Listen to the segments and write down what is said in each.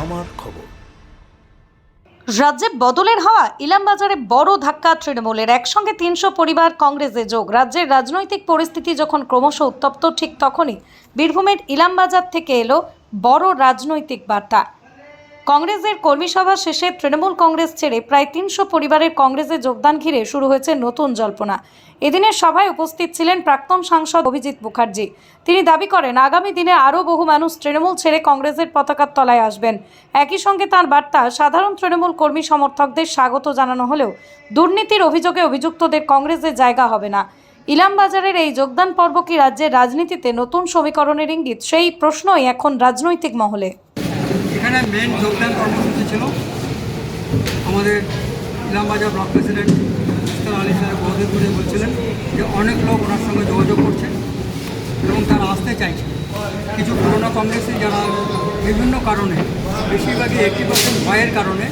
আমার খবর। রাজ্যে বদলের হাওয়া, ইলামবাজারে বড় ধাক্কা তৃণমূলের। একসঙ্গে 300 পরিবার কংগ্রেসে যোগ। রাজ্যের রাজনৈতিক পরিস্থিতি যখন ক্রমশ উত্তপ্ত, ঠিক তখনই বীরভূমের ইলামবাজার থেকে এলো বড় রাজনৈতিক বার্তা। কংগ্রেসের কর্মী সভা শেষে তৃণমূল কংগ্রেস ছেড়ে প্রায় 300 পরিবারের কংগ্রেসে যোগদান ঘিরে শুরু হয়েছে নতুন জল্পনা। এদিনের সভায় উপস্থিত ছিলেন প্রাক্তন সাংসদ অভিজিৎ মুখার্জি। তিনি দাবি করেন আগামী দিনে আরও বহু মানুষ তৃণমূল ছেড়ে কংগ্রেসের পতাকার তলায় আসবেন। একই সঙ্গে তাঁর বার্তা, সাধারণ তৃণমূল কর্মী সমর্থকদের স্বাগত জানানো হলেও দুর্নীতির অভিযোগে অভিযুক্তদের কংগ্রেসের জায়গা হবে না। ইলামবাজারের এই যোগদান পর্ব কি রাজ্যের রাজনীতিতে নতুন সমীকরণের ইঙ্গিত? সেই প্রশ্নই এখন রাজনৈতিক মহলে। এখানে মেন যোগদান কর্মসূচি ছিল আমাদের ইলামবাজার ব্লক প্রেসিডেন্ট ইফতার আলী সাহেব বহুদিন ধরে বলছিলেন যে অনেক লোক ওনার সঙ্গে যোগাযোগ করছে এবং তারা আসতে চাইছে। কিছু পুরনো কংগ্রেসে যারা বিভিন্ন কারণে, বেশিরভাগই 80% ভয়ের কারণে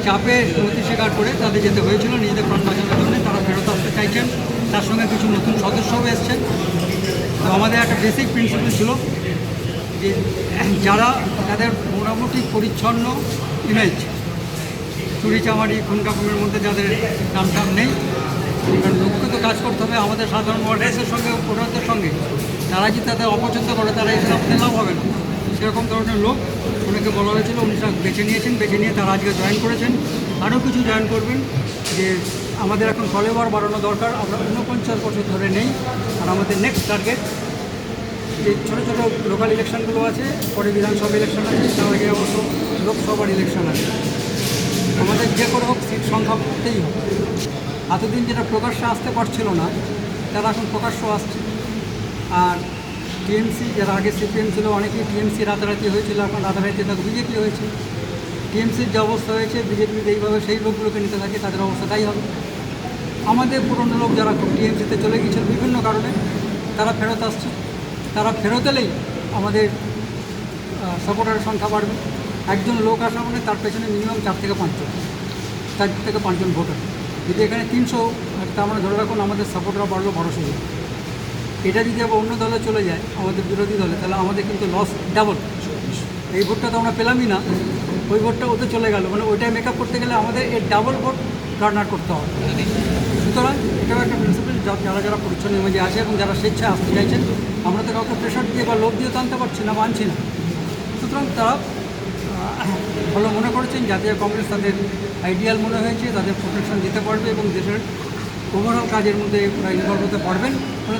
চাপে নথি স্বীকার করে তাদের যেতে হয়েছিল নিজেদের প্রাণ বাঁচানোর জন্য, তারা ফেরত আসতে চাইছেন। তার সঙ্গে কিছু নতুন সদস্যও এসছেন। তো আমাদের একটা বেসিক প্রিন্সিপাল ছিল যে যারা তাদের মোটামুটি পরিচ্ছন্ন ইমেজ, চুরি চামারি খুন কাকুমের মধ্যে যাদের নাম নেই, কারণ লোককে তো কাজ করতে হবে আমাদের সাধারণ মডারেসের সঙ্গে ভোটারদের সঙ্গে, তারা যদি তাদের অপছন্দ করে তারা এসে আপনার লাভ হবে না। সেরকম ধরনের লোক ওনাকে বলা হয়েছিল, উনি বেছে নিয়েছেন, বেছে নিয়ে তারা আজকে জয়েন করেছেন। আরও কিছু জয়েন করবেন। যে আমাদের এখন ফলোয়ার বাড়ানো দরকার। আমরা 49 বছর ধরে নেই। আর আমাদের নেক্সট টার্গেট যে ছোটো ছোটো লোকাল ইলেকশনগুলো আছে, পরে বিধানসভা ইলেকশন আছে, তার আগে অবশ্য লোকসভার ইলেকশন আছে। আমাদের যে কোনো হোক সিট সংখ্যা করতেই হবে। এতদিন যেটা প্রকাশ্যে আসতে পারছিল না, তারা এখন প্রকাশ্য আসছে। আর টিএমসি যারা আগে সিপিএম ছিল, অনেকেই টিএমসি রাতারাতি হয়েছিল, এখন রাতারাতি তাকে বিজেপি হয়েছে। টিএমসির যে অবস্থা হয়েছে, বিজেপি যেইভাবে সেই লোকগুলোকে নিতে থাকে, তাদের অবস্থা তাই হবে। আমাদের পুরনো লোক যারা টিএমসিতে চলে গিয়েছিল বিভিন্ন কারণে, তারা ফেরত আসছে। তারা ফেরত এলেই আমাদের সাপোর্টারের সংখ্যা বাড়বে। একজন লোক আসা মানে তার পেছনে মিনিমাম 4 থেকে 5 জন ভোটার। যদি এখানে 300, তার মানে ধরে রাখুন আমাদের সাপোর্টাররা বাড়লো 1200 জন। এটা যদি আবার অন্য দলে চলে যায়, আমাদের বিরোধী দলে, তাহলে আমাদের কিন্তু লস ডাবল। এই ভোটটা তো আমরা পেলামই না, ওই ভোটটা ওতে চলে গেল, মানে ওইটাই মেকআপ করতে গেলে আমাদের এর ডাবল ভোট গার্নার করতে হবে। সুতরাং এটাও একটা প্রিন্সিপাল, যারা পরিচ্ছন্ন ইমেজে আছে এবং যারা স্বেচ্ছায় আসতে চাইছেন, আমরা তো কাউকে প্রেশার দিয়ে বা লোভ দিয়ে তো আনতে পারছি না, মানছি না। সুতরাং তারা ভালো মনে করেছেন, জাতীয় কংগ্রেস তাদের আইডিয়াল মনে হয়েছে, তাদের প্রোটেকশন দিতে পারবে এবং দেশের ওভারঅল কাজের মধ্যে ইনভলভ হতে পারবেন।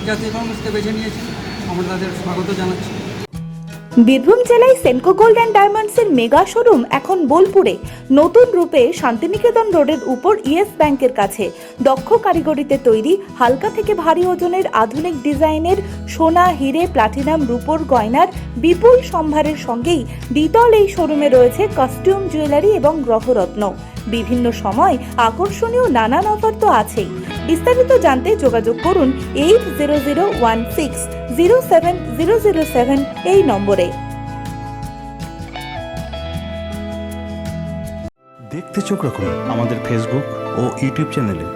জাতীয় কংগ্রেসকে বেছে নিয়েছেন, আমরা তাদের স্বাগত জানাচ্ছি। বীরভূম জেলায় সেনকো গোল্ড অ্যান্ড ডায়মন্ডসের মেগা শোরুম এখন বোলপুরে নতুন রূপে শান্তিনিকেতন রোডের উপর ইয়েস ব্যাংকের কাছে। দক্ষ কারিগরিতে তৈরি হালকা থেকে ভারী ওজনের আধুনিক ডিজাইনের সোনা, হিরে, প্লাটিনাম, রূপোর গয়নার বিপুল সম্ভারের সঙ্গেই দ্বিতল এই শোরুমে রয়েছে কস্টিউম, জুয়েলারি এবং গ্রহরত্ন। বিভিন্ন সময় আকর্ষণীয় নানান অফার তো আছেই। বিস্তারিত জানতে যোগাযোগ করুন 8001607007 এই নম্বরে। দেখতে চোখ রাখুন আমাদের ফেসবুক ও ইউটিউব চ্যানেলে।